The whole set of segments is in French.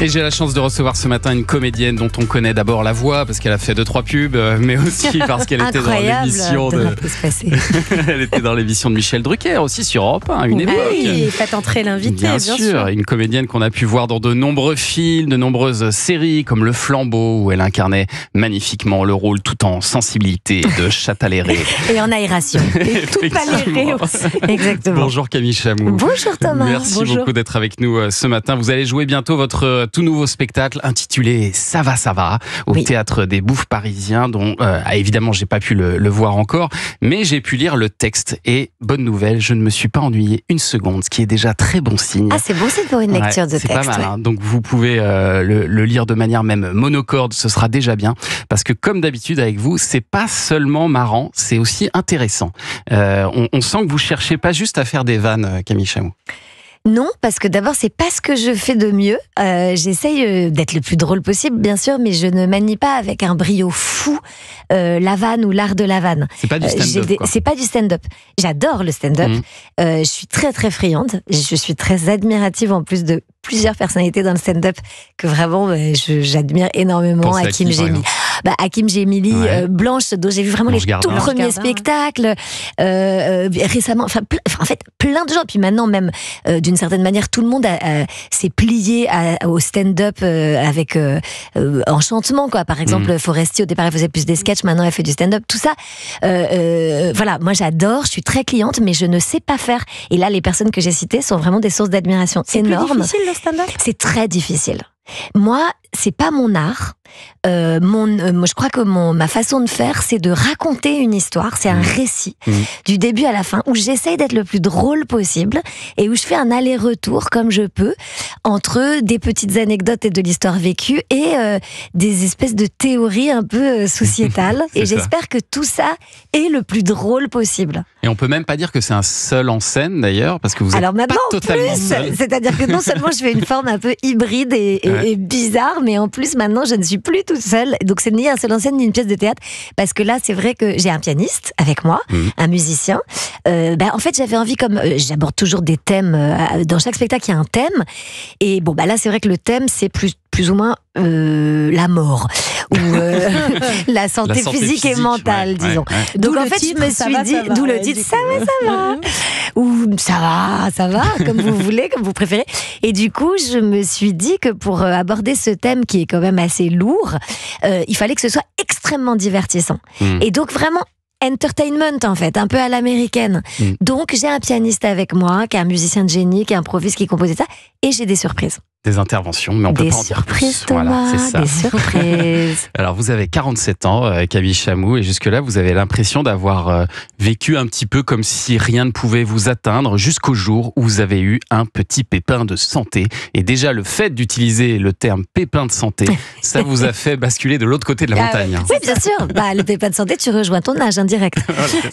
Et j'ai la chance de recevoir ce matin une comédienne dont on connaît d'abord la voix parce qu'elle a fait 2-3 pubs, mais aussi parce qu'elle était dans l'émission elle était dans l'émission de Michel Drucker aussi sur Europe 1 à une époque. Oui, faites entrer l'invité, bien sûr. Une comédienne qu'on a pu voir dans de nombreux films, de nombreuses séries comme Le Flambeau où elle incarnait magnifiquement le rôle tout en sensibilité de chatte à l'aéré. Et en aération. Et tout paléré aussi. Exactement. Bonjour Camille Chamou. Bonjour Thomas. Merci beaucoup d'être avec nous ce matin. Vous allez jouer bientôt votre tout nouveau spectacle intitulé Ça va au Théâtre des Bouffes Parisiens dont évidemment j'ai pas pu le voir encore, mais j'ai pu lire le texte et bonne nouvelle, je ne me suis pas ennuyé une seconde, ce qui est déjà très bon signe. Ah, c'est bon signe pour une lecture de texte. C'est pas mal, hein. Donc vous pouvez le lire de manière même monocorde, ce sera déjà bien, parce que comme d'habitude avec vous, c'est pas seulement marrant, c'est aussi intéressant. On sent que vous cherchez pas juste à faire des vannes, Camille Chamou. Non, parce que d'abord, c'est pas ce que je fais de mieux. J'essaye d'être le plus drôle possible, bien sûr, mais je ne manie pas avec un brio fou la vanne ou l'art de la vanne. C'est pas du stand-up, quoi. C'est pas du stand-up. J'adore le stand-up. Je suis très, très friande. Je suis très admirative, en plus de plusieurs personnalités dans le stand-up, que vraiment, j'admire énormément. Hakim Gemili. Hakim Gemili, Blanche, dont j'ai vu vraiment les tout premiers spectacles. Récemment, en fait, plein de gens. Puis maintenant, même, d'une certaine manière, tout le monde s'est plié au stand-up avec enchantement, quoi. Par exemple, Foresti, au départ, elle faisait plus des sketchs, maintenant elle fait du stand-up, tout ça. Voilà, moi j'adore, je suis très cliente, mais je ne sais pas faire. Et là, les personnes que j'ai citées sont vraiment des sources d'admiration énormes. C'est plus difficile le stand-up ? C'est très difficile. Moi, c'est pas mon art. Moi, je crois que ma façon de faire, c'est de raconter une histoire. C'est un récit du début à la fin où j'essaye d'être le plus drôle possible et où je fais un aller-retour comme je peux entre des petites anecdotes et de l'histoire vécue et des espèces de théories un peu sociétales. Et j'espère que tout ça est le plus drôle possible. Et on peut même pas dire que c'est un seul en scène d'ailleurs, parce que vous êtes pas totalement seul. C'est-à-dire que non seulement je fais une forme un peu hybride et bizarre, mais en plus maintenant je ne suis plus toute seule. Donc c'est ni un seul en scène ni une pièce de théâtre, parce que là c'est vrai que j'ai un pianiste avec moi, un musicien. En fait j'avais envie, comme j'aborde toujours des thèmes, dans chaque spectacle il y a un thème, et bon là c'est vrai que le thème c'est plus ou moins la mort ou la santé physique et mentale, disons. Donc en fait je me suis dit, d'où le titre ça va ou ça va comme vous voulez, comme vous préférez. Et du coup je me suis dit que pour aborder ce thème qui est quand même assez lourd, il fallait que ce soit extrêmement divertissant et donc vraiment entertainment, en fait, un peu à l'américaine. Donc j'ai un pianiste avec moi qui est un musicien de génie, qui improvise, qui compose ça, et j'ai des surprises. Des interventions, mais on peut pas en dire plus. Des surprises, Thomas, voilà, c'est ça. Des surprises. Alors, vous avez 47 ans, Camille Chamou, et jusque-là, vous avez l'impression d'avoir vécu un petit peu comme si rien ne pouvait vous atteindre jusqu'au jour où vous avez eu un petit pépin de santé. Et déjà, le fait d'utiliser le terme pépin de santé, ça vous a fait basculer de l'autre côté de la montagne. Oui, bien sûr. Le pépin de santé, tu rejoins ton âge indirect.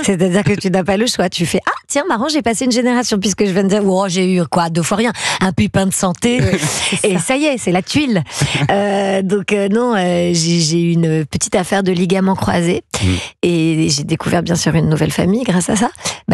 C'est-à-dire que tu n'as pas le choix. Tu fais, tiens, marrant, j'ai passé une génération, puisque je viens de dire, j'ai eu quoi, 2 fois rien. Un pépin de santé. Et ça y est, c'est la tuile. Donc non, j'ai eu une petite affaire de ligaments croisés et j'ai découvert bien sûr une nouvelle famille grâce à ça.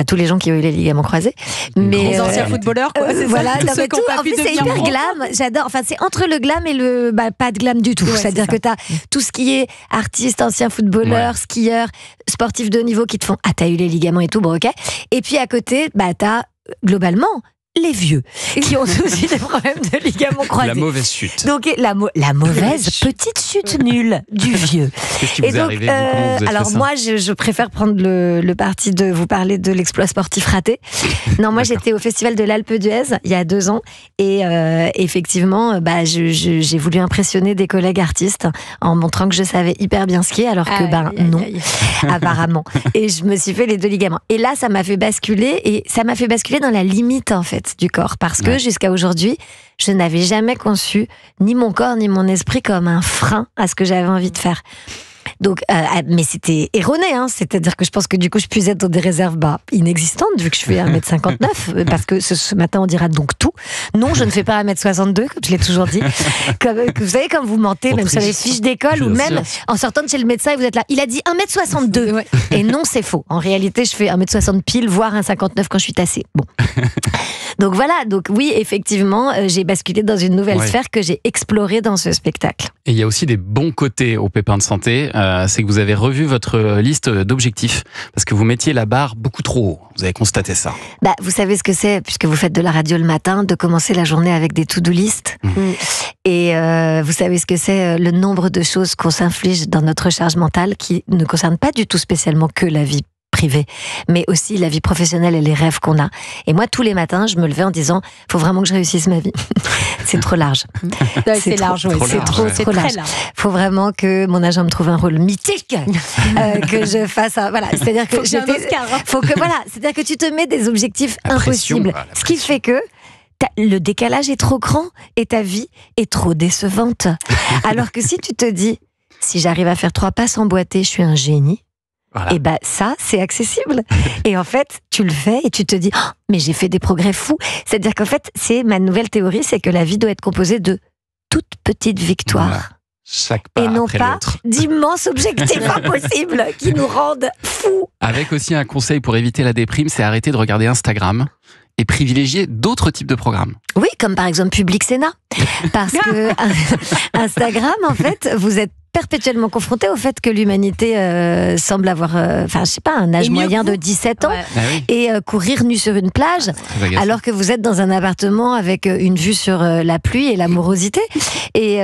Tous les gens qui ont eu les ligaments croisés. Mais les anciens footballeurs, quoi. Voilà, en plus c'est hyper glam. J'adore. Enfin, c'est entre le glam et le pas de glam du tout. C'est-à-dire que t'as tout ce qui est artiste, ancien footballeur, skieur, sportif de haut niveau qui te font t'as eu les ligaments et tout, bon ok. Et puis à côté, t'as globalement les vieux qui ont aussi des problèmes de ligaments croisés. La mauvaise chute. Donc la mauvaise petite chute nulle du vieux. Qu'est-ce qui vous est arrivé, comment vous êtes alors fait ça ? moi je préfère prendre le parti de vous parler de l'exploit sportif raté. Non, moi j'étais au festival de l'Alpe d'Huez il y a 2 ans et effectivement j'ai voulu impressionner des collègues artistes en montrant que je savais hyper bien skier alors que non apparemment. Et je me suis fait les 2 ligaments. Et là ça m'a fait basculer dans la limite en fait du corps, parce que jusqu'à aujourd'hui je n'avais jamais conçu ni mon corps ni mon esprit comme un frein à ce que j'avais envie de faire. Donc, mais c'était erroné, hein. C'est-à-dire que je pense que du coup, je puisais être dans des réserves inexistantes, vu que je fais 1m59, parce que ce matin, on dira donc tout. Non, je ne fais pas 1m62, comme je l'ai toujours dit. Vous savez, comme vous mentez, même sur les fiches d'école, ou même en sortant de chez le médecin, et vous êtes là, il a dit 1m62. Ouais. Et non, c'est faux. En réalité, je fais 1m60 pile, voire 1m59 quand je suis tassée. Bon. Donc voilà, donc oui, effectivement, j'ai basculé dans une nouvelle sphère que j'ai explorée dans ce spectacle. Et il y a aussi des bons côtés au Pépin de Santé, c'est que vous avez revu votre liste d'objectifs, parce que vous mettiez la barre beaucoup trop haut. Vous avez constaté ça. Vous savez ce que c'est, puisque vous faites de la radio le matin, de commencer la journée avec des to-do list. Et vous savez ce que c'est, le nombre de choses qu'on s'inflige dans notre charge mentale qui ne concernent pas du tout spécialement que la vie privée, mais aussi la vie professionnelle et les rêves qu'on a. Et moi, tous les matins, je me levais en disant, faut vraiment que je réussisse ma vie. C'est trop large. C'est large, oui. C'est trop large. Faut vraiment que mon agent me trouve un rôle mythique, que je fasse voilà. C'est-à-dire que c'est-à-dire que tu te mets des objectifs impossibles. Ce qui fait que le décalage est trop grand et ta vie est trop décevante. Alors que si tu te dis, si j'arrive à faire 3 passes emboîtées, je suis un génie. Voilà. Et ça, c'est accessible. Et en fait, tu le fais et tu te dis, oh, mais j'ai fait des progrès fous. C'est-à-dire qu'en fait, c'est ma nouvelle théorie, c'est que la vie doit être composée de toutes petites victoires. Voilà. Chaque pas et non après pas l'autre. d'immenses objectifs impossibles qui nous rendent fous. Avec aussi un conseil pour éviter la déprime, c'est arrêter de regarder Instagram et privilégier d'autres types de programmes. Oui, comme par exemple Public Sénat. Parce que Instagram, en fait, vous êtes perpétuellement confronté au fait que l'humanité semble avoir, un âge moyen de 17 ans et courir nu sur une plage, alors que vous êtes dans un appartement avec une vue sur la pluie et l'amorosité. Et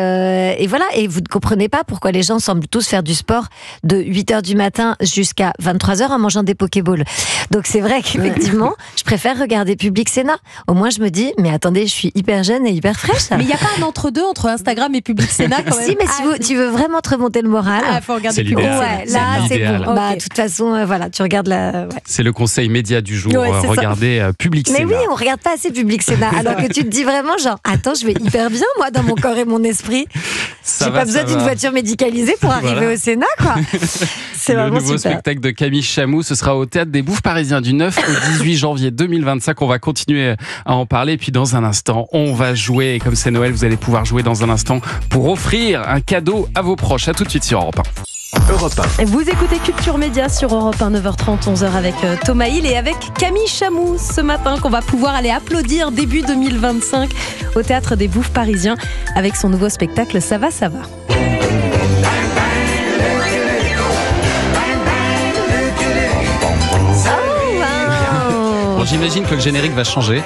voilà, et vous ne comprenez pas pourquoi les gens semblent tous faire du sport de 8h du matin jusqu'à 23h en mangeant des Pokéballs. Donc c'est vrai qu'effectivement, je préfère regarder Public Sénat. Au moins je me dis, mais attendez, je suis hyper jeune et hyper fraîche. Mais il n'y a pas un entre-deux entre Instagram et Public Sénat quand même. Si, mais si tu veux vraiment te remonter le moral, faut regarder Public Sénat. Là c'est bon. Okay. De toute façon, tu regardes la. C'est le conseil média du jour. Regardez Public Sénat. Mais oui, on regarde pas assez Public Sénat. Alors que tu te dis vraiment genre, attends, je vais hyper bien moi dans mon corps et mon esprit. J'ai pas besoin d'une voiture médicalisée pour arriver au Sénat, quoi. C'est le vraiment nouveau super. spectacle de Camille Chamou, ce sera au Théâtre des Bouffes Parisiens du 9 au 18 janvier 2025. On va continuer à en parler. Puis dans un instant, on va jouer. Et comme c'est Noël, vous allez pouvoir jouer dans un instant pour offrir un cadeau à vos proches. À tout de suite sur Europe 1. Europe 1. Vous écoutez Culture Média sur Europe 1, 9h30, 11h avec Thomas Hill et avec Camille Chamou ce matin qu'on va pouvoir aller applaudir début 2025 au Théâtre des Bouffes Parisiens avec son nouveau spectacle Ça va, ça va. Bon, j'imagine que le générique va changer.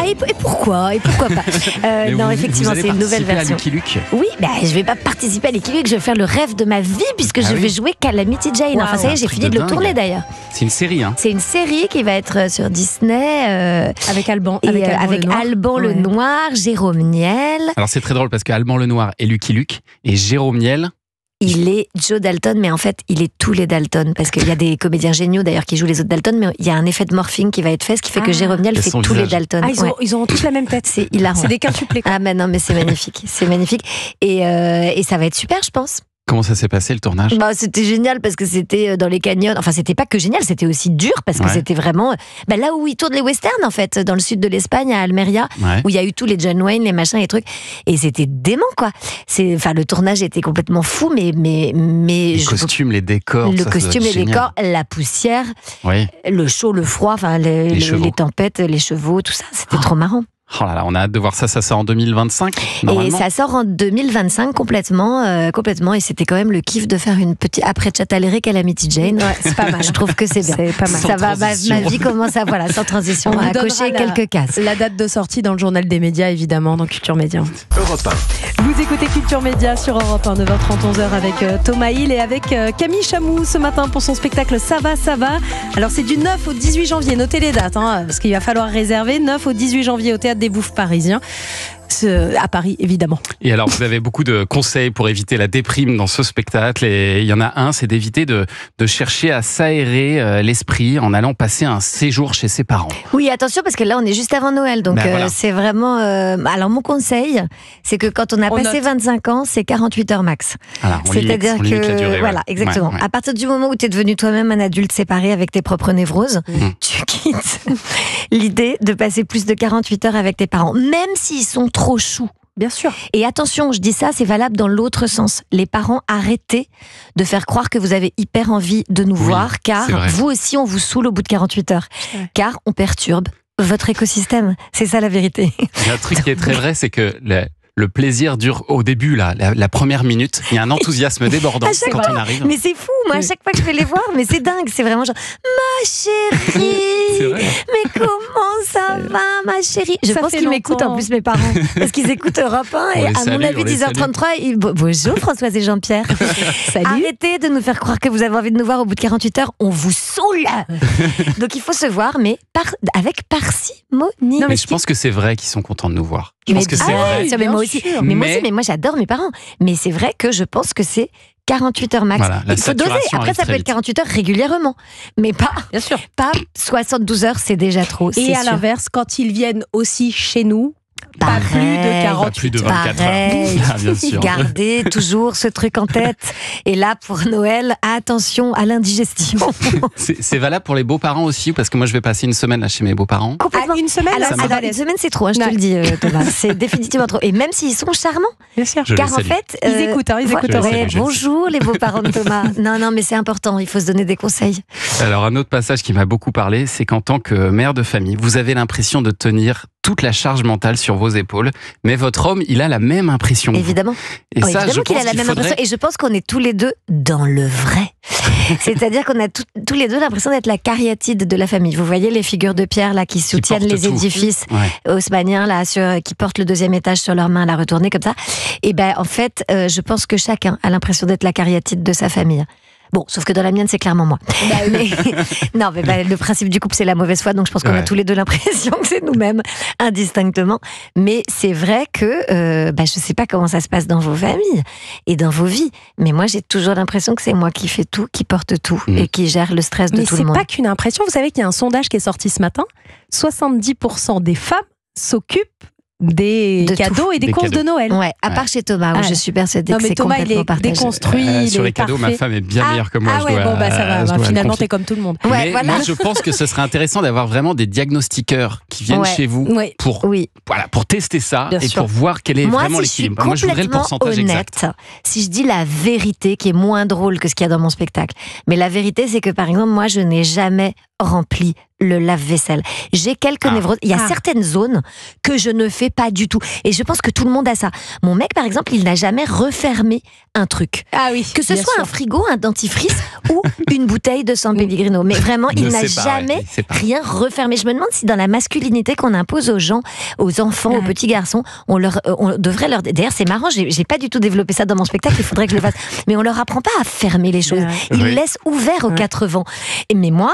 Et pourquoi pas non, effectivement, c'est une nouvelle version. À Lucky Luke. Oui, je vais pas participer à Lucky Luke, je vais faire le rêve de ma vie puisque je vais jouer Calamity Jane. Wow, enfin, ça y est, j'ai fini de le tourner d'ailleurs. C'est une série, hein. C'est une série qui va être sur Disney. Avec Alban. Avec Alban le Noir, Jérôme Niel. Alors c'est très drôle parce que Alban le Noir est Lucky Luke et Jérôme Niel. Il est Joe Dalton, mais en fait, il est tous les Dalton. Parce qu'il y a des comédiens géniaux d'ailleurs qui jouent les autres Dalton, mais il y a un effet de morphing qui va être fait, ce qui fait que Jérôme Niel fait tous les Dalton. Ils ont tous la même tête. C'est hilarant. C'est des quintuplés. Mais non, mais c'est magnifique. C'est magnifique. Et ça va être super, je pense. Comment ça s'est passé le tournage ? C'était génial parce que c'était dans les canyons. Enfin, c'était pas que génial, c'était aussi dur parce que c'était vraiment là où ils tournent les westerns en fait, dans le sud de l'Espagne, à Almeria, où il y a eu tous les John Wayne, les machins, les trucs. Et c'était dément, quoi. Le tournage était complètement fou, mais les costumes, les décors. Le costume, les décors, la poussière, le chaud, le froid, les tempêtes, les chevaux, tout ça, c'était trop marrant. Oh là là, on a hâte de voir ça. Ça sort en 2025 normalement. Et ça sort en 2025 complètement. Et c'était quand même le kiff de faire une petite après Chatalery Calamity Jane. C'est pas mal. Je trouve que c'est bien. C'est pas mal. Ça va, ma vie commence à sans transition, à cocher quelques cases. La date de sortie dans le journal des médias évidemment, dans Culture Média. Europe 1. Vous écoutez Culture Média sur Europe 1, 9h30, 11h avec Thomas Hill et avec Camille Chamou ce matin pour son spectacle Ça va, ça va. Alors c'est du 9 au 18 janvier. Notez les dates, parce qu'il va falloir réserver. 9 au 18 janvier au Théâtre des Bouffes Parisiens. à Paris, évidemment. Et alors, vous avez beaucoup de conseils pour éviter la déprime dans ce spectacle. Et il y en a un, c'est d'éviter de chercher à s'aérer l'esprit en allant passer un séjour chez ses parents. Oui, attention, parce que là, on est juste avant Noël. Donc, voilà. c'est vraiment... alors, mon conseil, c'est que quand on a passé 25 ans, c'est 48 heures max. Voilà, C'est-à-dire que... la durée, voilà, exactement. Ouais. À partir du moment où tu es devenu toi-même un adulte séparé avec tes propres névroses, tu quittes l'idée de passer plus de 48 heures avec tes parents, même s'ils sont trop choux. Bien sûr. Et attention, je dis ça, c'est valable dans l'autre sens. Les parents, arrêtez de faire croire que vous avez hyper envie de nous voir, car vous aussi, on vous saoule au bout de 48 heures. Car on perturbe votre écosystème. C'est ça la vérité. Il y a un truc qui est très vrai, c'est que le plaisir dure au début, là, la première minute. Il y a un enthousiasme débordant quand on arrive. Mais c'est fou, moi, à chaque fois que je vais les voir, mais c'est dingue. C'est vraiment genre, ma chérie, mais comment ça va, ma chérie? Je pense qu'ils m'écoutent en plus, mes parents, parce qu'ils écoutent Europe 1 et à mon avis, 10h33, bonjour Françoise et Jean-Pierre. Salut. Arrêtez de nous faire croire que vous avez envie de nous voir au bout de 48 heures, on vous saoule. Donc il faut se voir, mais avec parcimonie. Non, mais je pense que c'est vrai qu'ils sont contents de nous voir. Je pense que c'est vrai. Mais moi aussi. Mais moi j'adore mes parents. Mais c'est vrai que je pense que c'est 48 heures max. Voilà, il faut doser. Après, ça peut être 48 heures régulièrement. Mais pas, bien sûr, pas 72 heures, c'est déjà trop. Et à l'inverse, quand ils viennent aussi chez nous, pas plus de 48 pas plus de 24 heures. Ah, bien sûr. Gardez toujours ce truc en tête. Et là, pour Noël, attention à l'indigestion. C'est valable pour les beaux-parents aussi, parce que moi, je vais passer une semaine là chez mes beaux-parents. Complètement. Une semaine, une semaine, c'est trop, je te le dis, Thomas. C'est définitivement trop. Et même s'ils sont charmants. Bien sûr. Car en fait, ils écoutent. Bonjour les beaux-parents de Thomas. Non, mais c'est important. Il faut se donner des conseils. Alors, un autre passage qui m'a beaucoup parlé, c'est qu'en tant que mère de famille, vous avez l'impression de tenir toute la charge mentale sur vos épaules, mais votre homme, il a la même impression. Évidemment. Et ça, évidemment qu'il a la même impression. Et je pense qu'on est tous les deux dans le vrai. C'est-à-dire qu'on a tous les deux l'impression d'être la cariatide de la famille. Vous voyez les figures de pierre là qui soutiennent les édifices haussmanniens là, qui portent le 2e étage sur leurs mains, la retournée comme ça. Et ben en fait, je pense que chacun a l'impression d'être la cariatide de sa famille. Bon, sauf que dans la mienne, c'est clairement moi. Non, mais le principe du couple, c'est la mauvaise foi, donc je pense qu'on a tous les deux l'impression que c'est nous-mêmes, indistinctement. Mais c'est vrai que je sais pas comment ça se passe dans vos familles et dans vos vies, mais moi, j'ai toujours l'impression que c'est moi qui fais tout, qui porte tout et qui gère le stress de tout le monde. Mais c'est pas qu'une impression. Vous savez qu'il y a un sondage qui est sorti ce matin. 70% des femmes s'occupent des cadeaux et des courses de Noël. Ouais, à part chez Thomas, où je suis persuadée que c'est complètement partagé. Déconstruit, sur les cadeaux, ma femme est bien meilleure que moi. Ça va. Finalement, t'es comme tout le monde. Mais moi, je pense que ce serait intéressant d'avoir vraiment des diagnostiqueurs qui viennent chez vous pour tester ça et pour voir quel est vraiment l'équilibre. Moi, je voudrais le pourcentage exact. Si je dis la vérité, qui est moins drôle que ce qu'il y a dans mon spectacle, mais la vérité, c'est que par exemple, moi, je n'ai jamais rempli le lave-vaisselle. J'ai quelques névroses. Il y a certaines zones que je ne fais pas du tout. Et je pense que tout le monde a ça. Mon mec, par exemple, il n'a jamais refermé un truc. Ah oui. Que ce soit un frigo, un dentifrice ou une bouteille de San Pellegrino. Mais vraiment, il n'a jamais rien refermé. Je me demande si dans la masculinité qu'on impose aux gens, aux enfants, aux petits garçons, on devrait leur... D'ailleurs, c'est marrant, j'ai pas du tout développé ça dans mon spectacle, il faudrait que je le fasse. Mais on leur apprend pas à fermer les choses. Ils laissent ouvert aux 4 vents. Mais moi,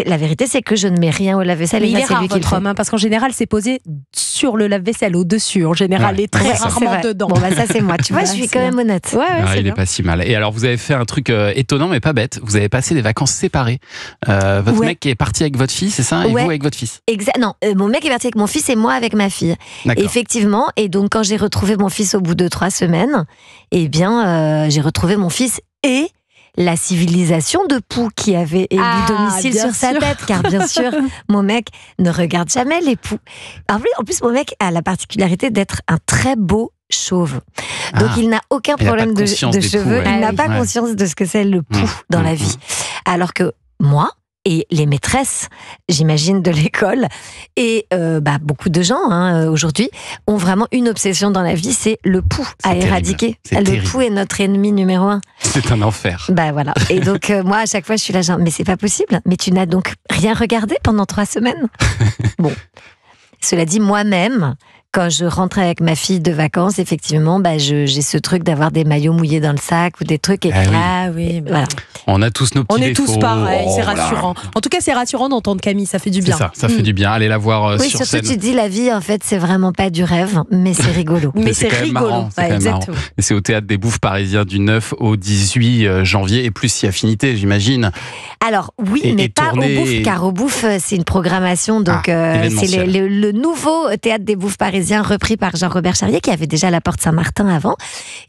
la vérité, c'est que je ne mets rien au lave-vaisselle. Mais il est rare, votre homme, parce qu'en général, c'est posé sur le lave-vaisselle, au-dessus. En général, il est très rarement dedans. Bon, ça, c'est moi. Tu vois, je suis quand même honnête. Il est pas si mal. Et alors, vous avez fait un truc étonnant, mais pas bête. Vous avez passé des vacances séparées. Votre mec est parti avec votre fille, c'est ça? Et vous avec votre fils? Non, mon mec est parti avec mon fils et moi avec ma fille. Effectivement. Et donc, quand j'ai retrouvé mon fils au bout de 3 semaines, j'ai retrouvé mon fils et la civilisation de poux qui avait élu domicile sur sa tête, car bien sûr, mon mec ne regarde jamais les poux. En plus, mon mec a la particularité d'être un très beau chauve. Donc, il n'a aucun problème de cheveux. Il n'a pas conscience de ce que c'est le poux dans la vie. Alors que moi, et les maîtresses, j'imagine, de l'école, et beaucoup de gens aujourd'hui ont vraiment une obsession dans la vie, c'est le poux à éradiquer. Le poux est notre ennemi numéro 1. C'est un enfer. Voilà. Et donc moi, à chaque fois, je suis là genre, mais c'est pas possible. Mais tu n'as donc rien regardé pendant 3 semaines? Bon. Cela dit, moi-même, quand je rentre avec ma fille de vacances, effectivement, j'ai ce truc d'avoir des maillots mouillés dans le sac ou des trucs. Oui. Voilà. On a tous nos petits défauts. On est tous pareils, c'est rassurant. En tout cas, c'est rassurant d'entendre Camille, ça fait du bien. Ça fait du bien. Allez la voir sur scène. Surtout, tu dis, la vie, en fait, c'est vraiment pas du rêve, mais c'est rigolo. Mais c'est rigolo. Exactement. Et c'est au Théâtre des Bouffes Parisiens du 9 au 18 janvier. Et plus si affinité, j'imagine. Alors, oui, mais pas au Bouffes, car au Bouffes, c'est une programmation. Donc, c'est le nouveau Théâtre des Bouffes Parisiens repris par Jean-Robert Charrier, qui avait déjà la Porte Saint-Martin avant,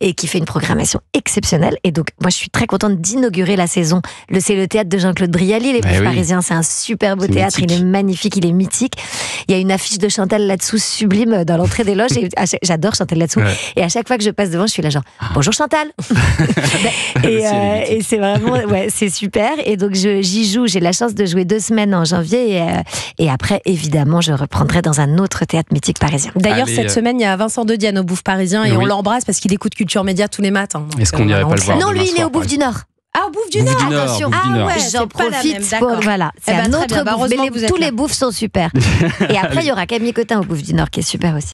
et qui fait une programmation exceptionnelle. Et donc, moi, je suis très contente d'inaugurer la saison. C'est le théâtre de Jean-Claude Brialy, les Bouffes Parisiens. C'est un super beau théâtre. Mythique. Il est magnifique, il est mythique. Il y a une affiche de Chantal là-dessous sublime dans l'entrée des loges. Et j'adore Chantal là-dessous. Ouais. Et à chaque fois que je passe devant, je suis là genre bonjour Chantal. Et c'est vraiment, c'est super. Et donc j'y joue. J'ai la chance de jouer 2 semaines en janvier. Et après, évidemment, je reprendrai dans un autre théâtre mythique parisien. D'ailleurs, cette semaine, il y a Vincent De Dienne au Bouffes Parisien et on l'embrasse parce qu'il écoute Culture Média tous les matins. Est-ce qu'on n'irait pas le voir? Non, lui, il est au Bouffes du Nord. Ah, au Bouffe du Nord, attention. J'en profite pour. Voilà, c'est un autre bouffe. Mais tous les bouffes sont super. Et après, il y aura Camille Cotin au Bouffe du Nord qui est super aussi.